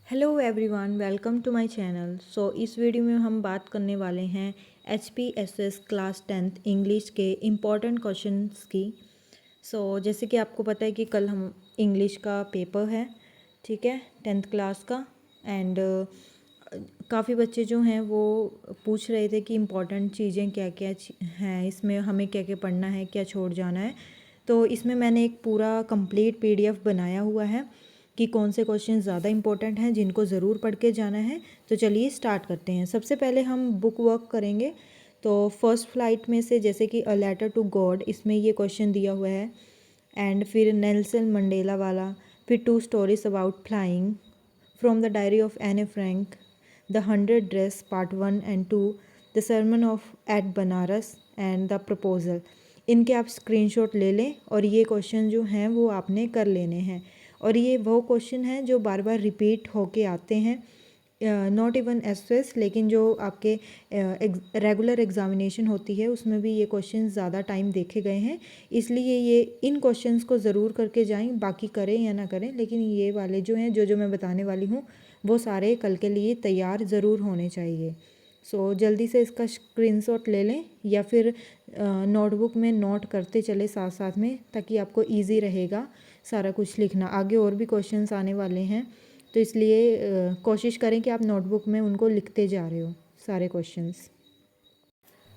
Hello everyone, welcome to my channel. इस video में हम बात करने वाले हैं HPSS क्लास 10th इंग्लिश के इम्पॉर्टेंट क्वेश्चंस की। जैसे कि आपको पता है कि कल हम इंग्लिश का पेपर है, ठीक है, 10th क्लास का। एंड काफ़ी बच्चे जो हैं वो पूछ रहे थे कि इम्पॉर्टेंट चीज़ें क्या क्या हैं, इसमें हमें क्या क्या पढ़ना है, क्या छोड़ जाना है। तो इसमें मैंने एक पूरा कंप्लीट PDF बनाया हुआ है कि कौन से क्वेश्चन ज़्यादा इंपॉर्टेंट हैं जिनको ज़रूर पढ़ के जाना है। तो चलिए स्टार्ट करते हैं। सबसे पहले हम बुक वर्क करेंगे। तो फर्स्ट फ्लाइट में से जैसे कि अ लेटर टू गॉड, इसमें ये क्वेश्चन दिया हुआ है। एंड फिर नेल्सन मंडेला वाला, फिर two stories about flying, from the diary of Anne Frank, the 100 dress part 1 and 2, the sermon of at Benares and the proposal. इनके आप स्क्रीनशॉट ले लें और ये क्वेश्चन जो हैं वो आपने कर लेने हैं। और ये वो क्वेश्चन हैं जो बार बार रिपीट होके आते हैं, नॉट इवन एसएस, लेकिन जो आपके रेगुलर एग्जामिनेशन होती है उसमें भी ये क्वेश्चन ज़्यादा टाइम देखे गए हैं। इसलिए ये इन क्वेश्चंस को ज़रूर करके जाएं, बाकी करें या ना करें, लेकिन ये वाले जो हैं जो मैं बताने वाली हूँ वो सारे कल के लिए तैयार ज़रूर होने चाहिए। जल्दी से इसका स्क्रीनशॉट ले लें या फिर नोटबुक में नोट करते चले साथ साथ में, ताकि आपको ईजी रहेगा सारा कुछ लिखना। आगे और भी क्वेश्चंस आने वाले हैं, तो इसलिए कोशिश करें कि आप नोटबुक में उनको लिखते जा रहे हो सारे क्वेश्चंस।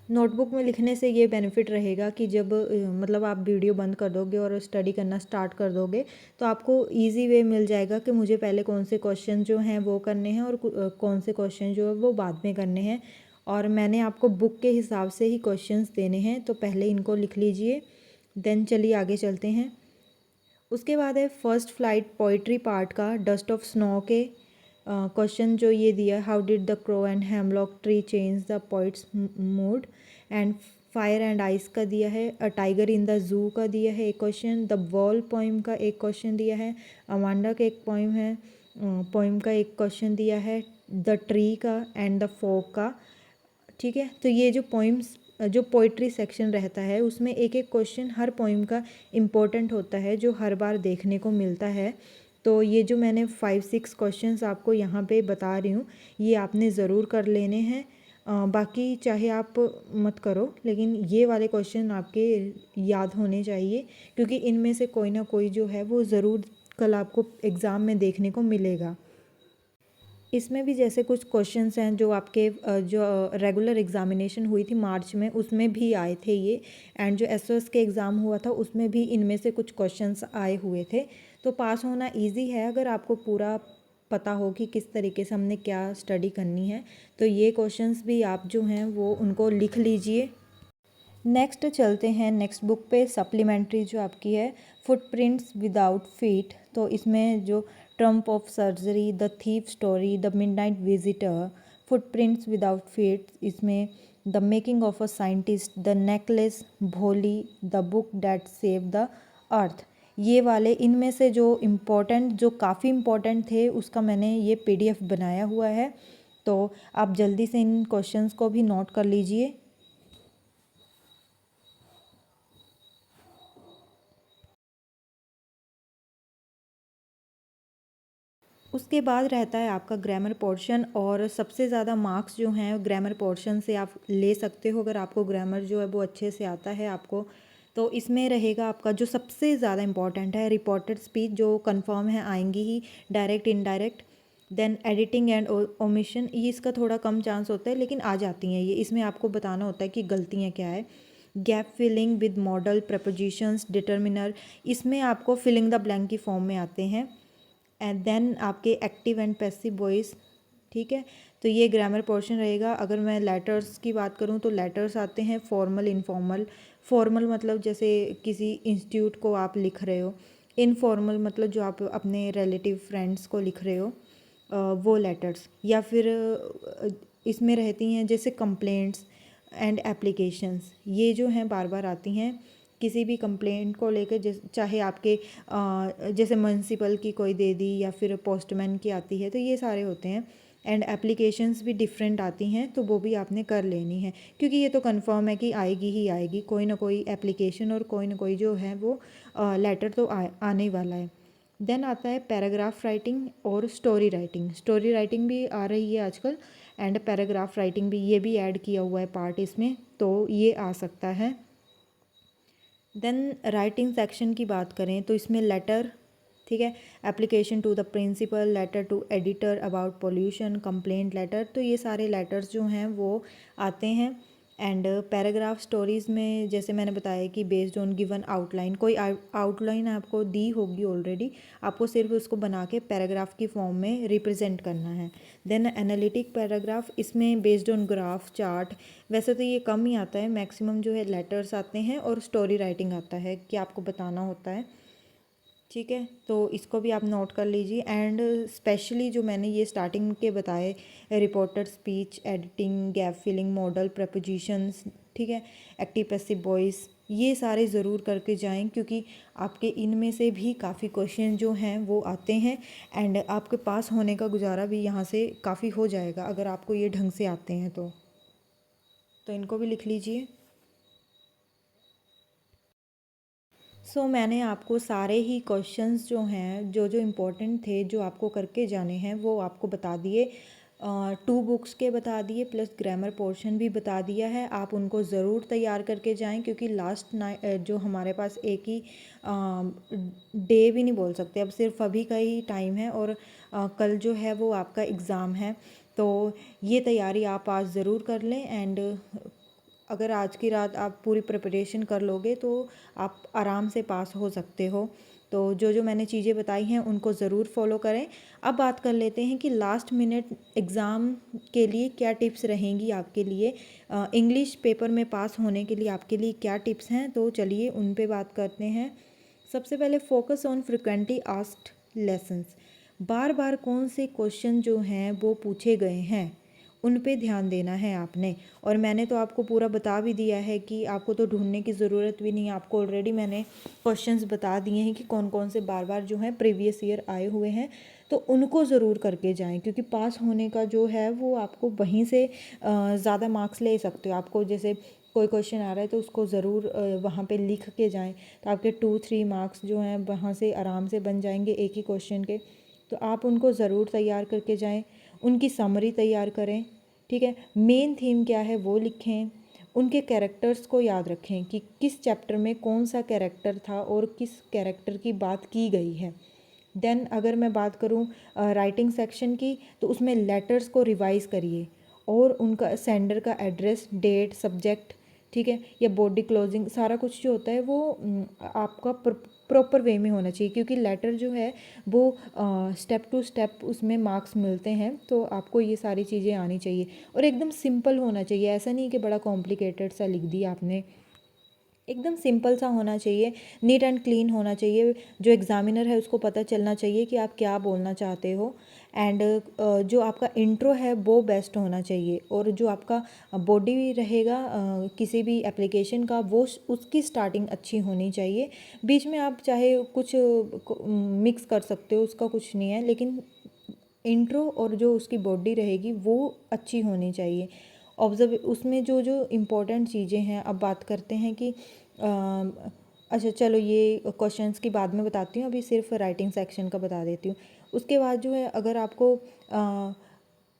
नोटबुक में लिखने से ये बेनिफिट रहेगा कि जब मतलब आप वीडियो बंद कर दोगे और स्टडी करना स्टार्ट कर दोगे तो आपको इजी वे मिल जाएगा कि मुझे पहले कौन से क्वेश्चन जो हैं वो करने हैं और कौन से क्वेश्चन जो है वो बाद में करने हैं। और मैंने आपको बुक के हिसाब से ही क्वेश्चंस देने हैं, तो पहले इनको लिख लीजिए। देन चलिए आगे चलते हैं। उसके बाद है फर्स्ट फ्लाइट पोइट्री पार्ट का डस्ट ऑफ स्नो के क्वेश्चन जो ये दिया, how did the crow and hemlock tree change the poets mood. And fire and ice का दिया है। A tiger in the zoo का दिया है एक क्वेश्चन। द वॉल पोइम का एक क्वेश्चन दिया है। अमांडा का एक पोइम है, पोइम का एक क्वेश्चन दिया है। द ट्री का एंड द फॉग का, ठीक है। तो ये जो पोइम्स, जो पोइट्री सेक्शन रहता है उसमें एक एक क्वेश्चन हर पोइम का इम्पोर्टेंट होता है जो हर बार देखने को मिलता है। तो ये जो मैंने 5-6 क्वेश्चंस आपको यहाँ पे बता रही हूँ ये आपने ज़रूर कर लेने हैं। बाकी चाहे आप मत करो, लेकिन ये वाले क्वेश्चन आपके याद होने चाहिए, क्योंकि इनमें से कोई ना कोई जो है वो ज़रूर कल आपको एग्ज़ाम में देखने को मिलेगा। इसमें भी जैसे कुछ क्वेश्चंस हैं जो आपके जो रेगुलर एग्जामिनेशन हुई थी मार्च में उसमें भी आए थे ये। एंड जो एसओएस के एग्ज़ाम हुआ था उसमें भी इनमें से कुछ क्वेश्चंस आए हुए थे। तो पास होना इजी है अगर आपको पूरा पता हो कि किस तरीके से हमने क्या स्टडी करनी है। तो ये क्वेश्चंस भी आप जो हैं वो उनको लिख लीजिए। नेक्स्ट चलते हैं नेक्स्ट बुक पे, सप्लीमेंट्री जो आपकी है फुटप्रिंट्स विदाउट फीट। तो इसमें जो trump of surgery, the thief story, the midnight visitor, footprints without feet, इसमें the making of a scientist, the necklace, Bholi, the book that save the earth. ये वाले इनमें से जो इम्पोर्टेंट, जो काफ़ी इम्पोर्टेंट थे उसका मैंने ये PDF बनाया हुआ है। तो आप जल्दी से इन क्वेश्चंस को भी नोट कर लीजिए। उसके बाद रहता है आपका ग्रामर पोर्शन, और सबसे ज़्यादा मार्क्स जो हैं ग्रामर पोर्शन से आप ले सकते हो अगर आपको ग्रामर जो है वो अच्छे से आता है आपको। तो इसमें रहेगा आपका जो सबसे ज़्यादा इंपॉर्टेंट है रिपोर्टेड स्पीच, जो कंफर्म है आएंगी ही, direct indirect. Then editing and omission, ये इसका थोड़ा कम चांस होता है लेकिन आ जाती हैं ये। इसमें आपको बताना होता है कि गलतियाँ क्या है। Gap filling with modal, prepositions, determiner, इसमें आपको फिलिंग द ब्लैंक की फॉर्म में आते हैं। एंड देन आपके एक्टिव एंड पैसिव वॉइस, ठीक है। तो ये ग्रामर पोर्शन रहेगा। अगर मैं लेटर्स की बात करूँ तो लेटर्स आते हैं फॉर्मल, इनफॉर्मल। फॉर्मल मतलब जैसे किसी इंस्टीट्यूट को आप लिख रहे हो। इनफॉर्मल मतलब जो आप अपने रिलेटिव फ्रेंड्स को लिख रहे हो, वो लेटर्स। या फिर इसमें रहती हैं जैसे कंप्लेंट्स एंड एप्लीकेशंस, ये जो हैं बार बार आती हैं किसी भी कंप्लेंट को लेकर, चाहे आपके जैसे म्यूनसिपल की कोई दे दी या फिर पोस्टमैन की आती है, तो ये सारे होते हैं। एंड एप्लीकेशंस भी डिफरेंट आती हैं, तो वो भी आपने कर लेनी है, क्योंकि ये तो कंफर्म है कि आएगी ही आएगी, कोई ना कोई एप्लीकेशन और कोई ना कोई जो है वो लेटर तो आने वाला है। देन आता है पैराग्राफ राइटिंग और स्टोरी राइटिंग। स्टोरी राइटिंग भी आ रही है आजकल, एंड पैराग्राफ राइटिंग भी, ये भी ऐड किया हुआ है पार्ट इसमें, तो ये आ सकता है। देन राइटिंग सेक्शन की बात करें तो इसमें लेटर, ठीक है, application to the principal, letter to editor about pollution, complaint letter, तो ये सारे लेटर्स जो हैं वो आते हैं। एंड पैराग्राफ स्टोरीज़ में जैसे मैंने बताया कि बेस्ड ऑन गिवन आउटलाइन, कोई आउटलाइन आपको दी होगी ऑलरेडी, आपको सिर्फ उसको बना के पैराग्राफ की फॉर्म में रिप्रेजेंट करना है। देन एनालिटिक पैराग्राफ, इसमें बेस्ड ऑन ग्राफ चार्ट, वैसे तो ये कम ही आता है, मैक्सिमम जो है लेटर्स आते हैं और स्टोरी राइटिंग आता है कि आपको बताना होता है, ठीक है, तो इसको भी आप नोट कर लीजिए। एंड स्पेशली जो मैंने ये स्टार्टिंग के बताए, reporter speech, editing, gap filling, modal, prepositions, ठीक है, एक्टिव पैसिव वॉइस, ये सारे ज़रूर करके जाएं, क्योंकि आपके इनमें से भी काफ़ी क्वेश्चन जो हैं वो आते हैं, एंड आपके पास होने का गुजारा भी यहाँ से काफ़ी हो जाएगा अगर आपको ये ढंग से आते हैं तो इनको भी लिख लीजिए। मैंने आपको सारे ही क्वेश्चंस जो हैं, जो जो इम्पोर्टेंट थे, जो आपको करके जाने हैं, वो आपको बता दिए। 2 बुक्स के बता दिए, प्लस ग्रामर पोर्शन भी बता दिया है। आप उनको ज़रूर तैयार करके जाएं, क्योंकि लास्ट जो हमारे पास एक ही डे भी नहीं बोल सकते, अब सिर्फ अभी का ही टाइम है, और कल जो है वो आपका एग्ज़ाम है। तो ये तैयारी आप आज ज़रूर कर लें, एंड अगर आज की रात आप पूरी प्रिपरेशन कर लोगे तो आप आराम से पास हो सकते हो। तो जो जो मैंने चीज़ें बताई हैं उनको ज़रूर फॉलो करें। अब बात कर लेते हैं कि लास्ट मिनट एग्ज़ाम के लिए क्या टिप्स रहेंगी आपके लिए, इंग्लिश पेपर में पास होने के लिए आपके लिए क्या टिप्स हैं, तो चलिए उन पे बात करते हैं। सबसे पहले focus on frequently asked lessons, बार बार कौन से क्वेश्चन जो हैं वो पूछे गए हैं उन पे ध्यान देना है आपने। और मैंने तो आपको पूरा बता भी दिया है कि आपको तो ढूंढने की ज़रूरत भी नहीं है, आपको ऑलरेडी मैंने क्वेश्चंस बता दिए हैं कि कौन कौन से बार बार जो हैं प्रीवियस ईयर आए हुए हैं, तो उनको ज़रूर करके जाएं, क्योंकि पास होने का जो है वो आपको वहीं से ज़्यादा मार्क्स ले सकते हो। आपको जैसे कोई क्वेश्चन आ रहा है तो उसको ज़रूर वहाँ पे लिख के जाएं, तो आपके 2-3 मार्क्स जो हैं वहाँ से आराम से बन जाएंगे एक ही क्वेश्चन के। तो आप उनको ज़रूर तैयार करके जाएं, उनकी समरी तैयार करें, ठीक है, मेन थीम क्या है वो लिखें, उनके कैरेक्टर्स को याद रखें कि किस चैप्टर में कौन सा कैरेक्टर था और किस कैरेक्टर की बात की गई है। देन अगर मैं बात करूँ राइटिंग सेक्शन की, तो उसमें लेटर्स को रिवाइज़ करिए, और उनका सेंडर का एड्रेस, डेट, सब्जेक्ट, ठीक है, या बॉडी क्लोजिंग, सारा कुछ जो होता है वो आपका प्रॉपर वे में होना चाहिए, क्योंकि लेटर जो है वो स्टेप टू स्टेप उसमें मार्क्स मिलते हैं, तो आपको ये सारी चीज़ें आनी चाहिए, और एकदम सिंपल होना चाहिए। ऐसा नहीं कि बड़ा कॉम्प्लिकेटेड सा लिख दिया आपने, एकदम सिंपल सा होना चाहिए, नीट एंड क्लीन होना चाहिए। जो एग्ज़ामिनर है उसको पता चलना चाहिए कि आप क्या बोलना चाहते हो, एंड जो आपका इंट्रो है वो बेस्ट होना चाहिए, और जो आपका बॉडी रहेगा किसी भी एप्लीकेशन का, वो उसकी स्टार्टिंग अच्छी होनी चाहिए। बीच में आप चाहे कुछ मिक्स कर सकते हो, उसका कुछ नहीं है, लेकिन इंट्रो और जो उसकी बॉडी रहेगी वो अच्छी होनी चाहिए। ऑब्जर्व उसमें जो जो इम्पोर्टेंट चीज़ें हैं, अब बात करते हैं कि अच्छा चलो ये क्वेश्चंस की बाद में बताती हूँ, अभी सिर्फ राइटिंग सेक्शन का बता देती हूँ। उसके बाद जो है, अगर आपको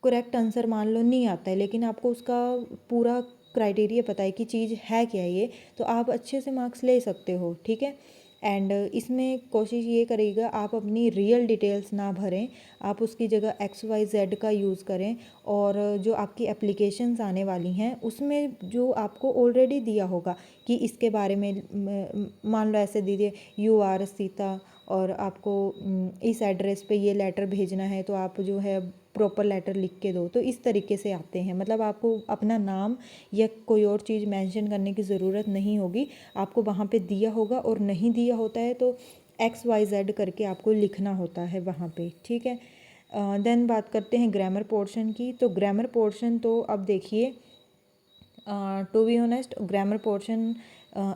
करेक्ट आंसर मान लो नहीं आता है, लेकिन आपको उसका पूरा क्राइटेरिया पता है कि चीज़ है क्या ये, तो आप अच्छे से मार्क्स ले सकते हो, ठीक है। एंड इसमें कोशिश ये करिएगा आप अपनी रियल डिटेल्स ना भरें, आप उसकी जगह XYZ का यूज़ करें, और जो आपकी एप्लीकेशंस आने वाली हैं उसमें जो आपको ऑलरेडी दिया होगा कि इसके बारे में मान लो ऐसे दीजिए UR सीता, और आपको इस एड्रेस पे ये लेटर भेजना है, तो आप जो है प्रॉपर लेटर लिख के दो, तो इस तरीके से आते हैं। मतलब आपको अपना नाम या कोई और चीज़ मेंशन करने की ज़रूरत नहीं होगी, आपको वहाँ पे दिया होगा, और नहीं दिया होता है तो XYZ करके आपको लिखना होता है वहाँ पे, ठीक है। देन बात करते हैं ग्रामर पोर्शन की। तो ग्रामर पोर्शन तो अब देखिए, to be honest grammar portion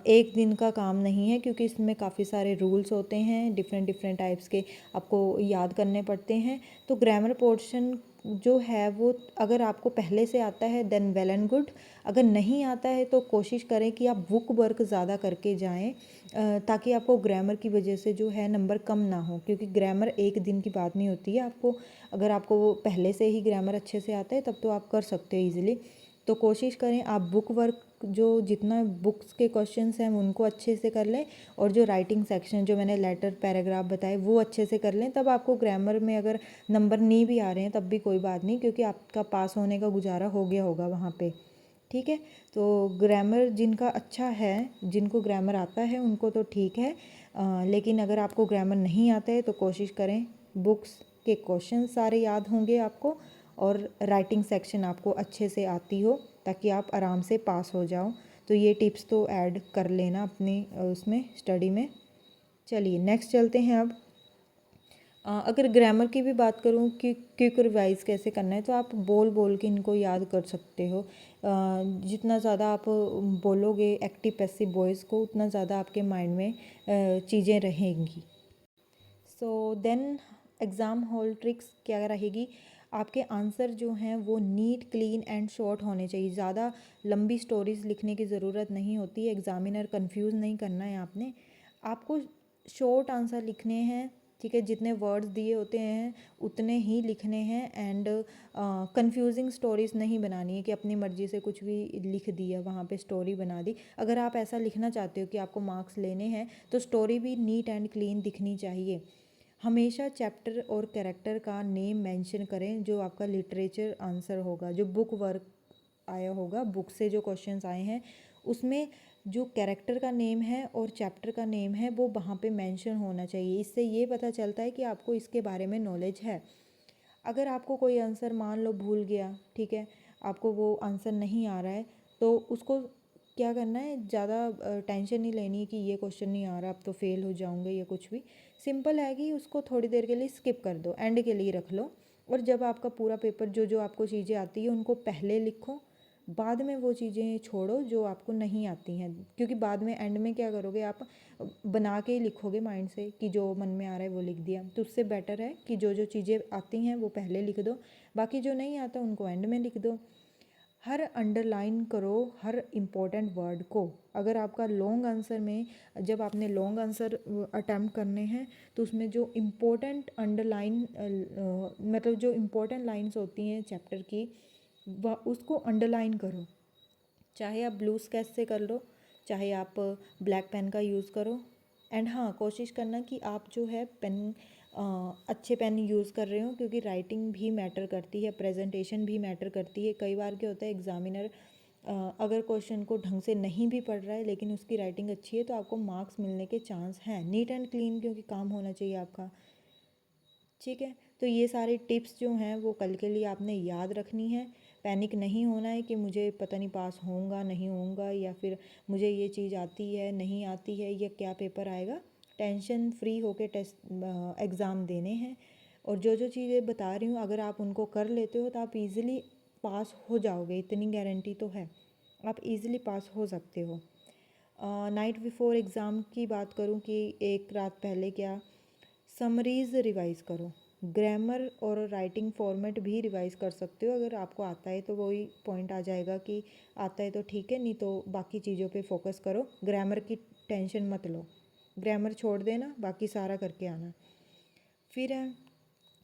एक दिन का काम नहीं है, क्योंकि इसमें काफ़ी सारे रूल्स होते हैं, डिफरेंट डिफरेंट टाइप्स के आपको याद करने पड़ते हैं। तो ग्रामर पोर्शन जो है वो अगर आपको पहले से आता है देन वेल एंड गुड, अगर नहीं आता है तो कोशिश करें कि आप बुक वर्क ज़्यादा करके जाएं, ताकि आपको ग्रामर की वजह से जो है नंबर कम ना हो, क्योंकि ग्रामर एक दिन की बात नहीं होती है। आपको अगर आपको वो पहले से ही ग्रामर अच्छे से आता है तब तो आप कर सकते हो ईज़िली। तो कोशिश करें आप बुक वर्क जो जितना बुक्स के क्वेश्चंस हैं उनको अच्छे से कर लें, और जो राइटिंग सेक्शन जो मैंने लेटर पैराग्राफ बताए वो अच्छे से कर लें। तब आपको ग्रामर में अगर नंबर नहीं भी आ रहे हैं तब भी कोई बात नहीं, क्योंकि आपका पास होने का गुजारा हो गया होगा वहाँ पे। ठीक है, तो ग्रामर जिनका अच्छा है, जिनको ग्रामर आता है उनको तो ठीक है, लेकिन अगर आपको ग्रामर नहीं आता है तो कोशिश करें बुक्स के क्वेश्चन सारे याद होंगे आपको, और राइटिंग सेक्शन आपको अच्छे से आती हो, ताकि आप आराम से पास हो जाओ। तो ये टिप्स तो ऐड कर लेना अपनी उसमें स्टडी में। चलिए नेक्स्ट चलते हैं अब। अगर ग्रामर की भी बात करूँ कि क्विक रिवाइज कैसे करना है, तो आप बोल बोल के इनको याद कर सकते हो। जितना ज़्यादा आप बोलोगे एक्टिव पैसिव वॉइस को, उतना ज़्यादा आपके माइंड में चीज़ें रहेंगी। So then exam hall tricks क्या रहेगी, आपके आंसर जो हैं वो नीट क्लीन एंड शॉर्ट होने चाहिए। ज़्यादा लंबी स्टोरीज़ लिखने की ज़रूरत नहीं होती है, एग्ज़ामिनर कंफ्यूज नहीं करना है आपने। आपको शॉर्ट आंसर लिखने हैं, ठीक है, जितने वर्ड्स दिए होते हैं उतने ही लिखने हैं। एंड कंफ्यूजिंग स्टोरीज़ नहीं बनानी है कि अपनी मर्ज़ी से कुछ भी लिख दिया वहाँ पे स्टोरी बना दी। अगर आप ऐसा लिखना चाहते हो कि आपको मार्क्स लेने हैं तो स्टोरी भी नीट एंड क्लीन दिखनी चाहिए। हमेशा चैप्टर और कैरेक्टर का नेम मेंशन करें जो आपका लिटरेचर आंसर होगा, जो बुक वर्क आया होगा, बुक से जो क्वेश्चंस आए हैं उसमें जो कैरेक्टर का नेम है और चैप्टर का नेम है वो वहाँ पे मेंशन होना चाहिए। इससे ये पता चलता है कि आपको इसके बारे में नॉलेज है। अगर आपको कोई आंसर मान लो भूल गया, ठीक है, आपको वो आंसर नहीं आ रहा है, तो उसको क्या करना है, ज़्यादा टेंशन नहीं लेनी है कि ये क्वेश्चन नहीं आ रहा अब तो फेल हो जाऊंगे या कुछ भी। सिंपल है कि उसको थोड़ी देर के लिए स्किप कर दो, एंड के लिए रख लो। और जब आपका पूरा पेपर जो जो आपको चीज़ें आती है उनको पहले लिखो, बाद में वो चीज़ें छोड़ो जो आपको नहीं आती हैं, क्योंकि बाद में एंड में क्या करोगे आप बना के ही लिखोगे माइंड से कि जो मन में आ रहा है वो लिख दिया। तो उससे बेटर है कि जो जो चीज़ें आती हैं वो पहले लिख दो, बाकी जो नहीं आता उनको एंड में लिख दो। हर अंडरलाइन करो हर इम्पोर्टेंट वर्ड को। अगर आपका लॉन्ग आंसर में, जब आपने लॉन्ग आंसर अटैम्प्ट करने हैं तो उसमें जो इम्पोर्टेंट अंडरलाइन मतलब जो इम्पोर्टेंट लाइंस होती हैं चैप्टर की, वह उसको अंडरलाइन करो। चाहे आप ब्लू स्केच से कर लो, चाहे आप ब्लैक पेन का यूज़ करो। एंड हाँ, कोशिश करना कि आप जो है पेन अच्छे पेन यूज़ कर रहे हो, क्योंकि राइटिंग भी मैटर करती है, प्रेजेंटेशन भी मैटर करती है। कई बार क्या होता है एग्ज़ामिनर अगर क्वेश्चन को ढंग से नहीं भी पढ़ रहा है लेकिन उसकी राइटिंग अच्छी है तो आपको मार्क्स मिलने के चांस हैं। नीट एंड क्लीन क्योंकि काम होना चाहिए आपका। ठीक है, तो ये सारी टिप्स जो हैं वो कल के लिए आपने याद रखनी है। पैनिक नहीं होना है कि मुझे पता नहीं पास होऊंगा नहीं होऊंगा, या फिर मुझे ये चीज़ आती है नहीं आती है, या क्या पेपर आएगा। टेंशन फ्री होके टेस्ट एग्ज़ाम देने हैं। और जो जो चीज़ें बता रही हूँ अगर आप उनको कर लेते हो तो आप इजीली पास हो जाओगे, इतनी गारंटी तो है, आप इजीली पास हो सकते हो। नाइट बिफोर एग्ज़ाम की बात करूँ कि एक रात पहले क्या, समरीज़ रिवाइज़ करो। ग्रामर और राइटिंग फॉर्मेट भी रिवाइज़ कर सकते हो, अगर आपको आता है तो वही पॉइंट आ जाएगा कि आता है तो ठीक है, नहीं तो बाकी चीज़ों पे फोकस करो। ग्रामर की टेंशन मत लो, ग्रामर छोड़ देना, बाकी सारा करके आना। फिर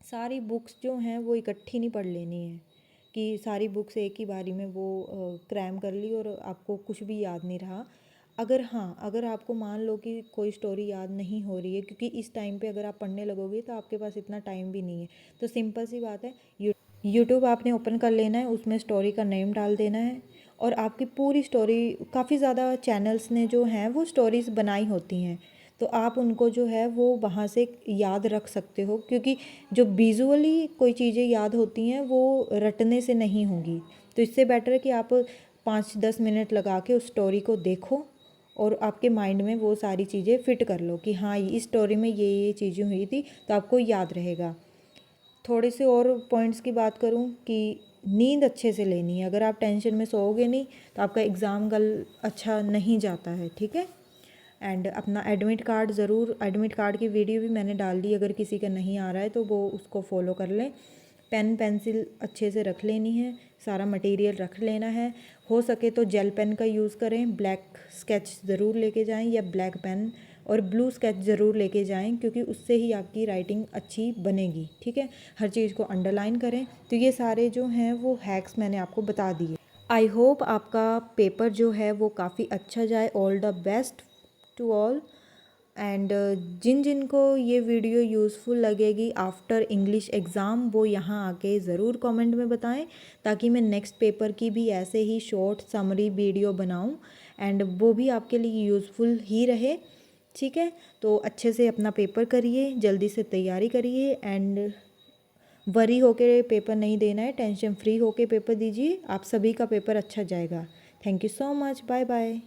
सारी बुक्स जो हैं वो इकट्ठी नहीं पढ़ लेनी है कि सारी बुक्स एक ही बारी में वो क्रैम कर ली और आपको कुछ भी याद नहीं रहा। अगर हाँ, अगर आपको मान लो कि कोई स्टोरी याद नहीं हो रही है, क्योंकि इस टाइम पे अगर आप पढ़ने लगोगे तो आपके पास इतना टाइम भी नहीं है, तो सिंपल सी बात है, यूट्यूब आपने ओपन कर लेना है, उसमें स्टोरी का नेम डाल देना है, और आपकी पूरी स्टोरी, काफ़ी ज़्यादा चैनल्स ने जो हैं वो स्टोरीज़ बनाई होती हैं, तो आप उनको जो है वो वहाँ से याद रख सकते हो, क्योंकि जो विजुअली कोई चीज़ें याद होती हैं वो रटने से नहीं होंगी। तो इससे बेटर है कि आप 5-10 मिनट लगा के उस स्टोरी को देखो और आपके माइंड में वो सारी चीज़ें फिट कर लो कि हाँ इस स्टोरी में ये चीज़ें हुई थी, तो आपको याद रहेगा। थोड़े से और पॉइंट्स की बात करूँ कि नींद अच्छे से लेनी है। अगर आप टेंशन में सोओगे नहीं तो आपका एग्ज़ाम कल अच्छा नहीं जाता है, ठीक है। एंड अपना एडमिट कार्ड ज़रूर, एडमिट कार्ड की वीडियो भी मैंने डाल दी, अगर किसी का नहीं आ रहा है तो वो उसको फॉलो कर लें। पेन पेंसिल अच्छे से रख लेनी है, सारा मटेरियल रख लेना है। हो सके तो जेल पेन का यूज़ करें, ब्लैक स्केच ज़रूर लेके जाएं या ब्लैक पेन और ब्लू स्केच ज़रूर लेके जाएं, क्योंकि उससे ही आपकी राइटिंग अच्छी बनेगी। ठीक है, हर चीज़ को अंडरलाइन करें। तो ये सारे जो हैं वो हैक्स मैंने आपको बता दिए। आई होप आपका पेपर जो है वो काफ़ी अच्छा जाए। All the best to all. And जिन जिन को ये वीडियो यूज़फुल लगेगी आफ्टर इंग्लिश एग्ज़ाम, वो यहाँ आके ज़रूर कमेंट में बताएं, ताकि मैं नेक्स्ट पेपर की भी ऐसे ही शॉर्ट समरी वीडियो बनाऊं एंड वो भी आपके लिए यूज़फुल ही रहे। ठीक है, तो अच्छे से अपना पेपर करिए, जल्दी से तैयारी करिए एंड वरी होके पेपर नहीं देना है, टेंशन फ्री होके पेपर दीजिए। आप सभी का पेपर अच्छा जाएगा। Thank you so much, bye bye.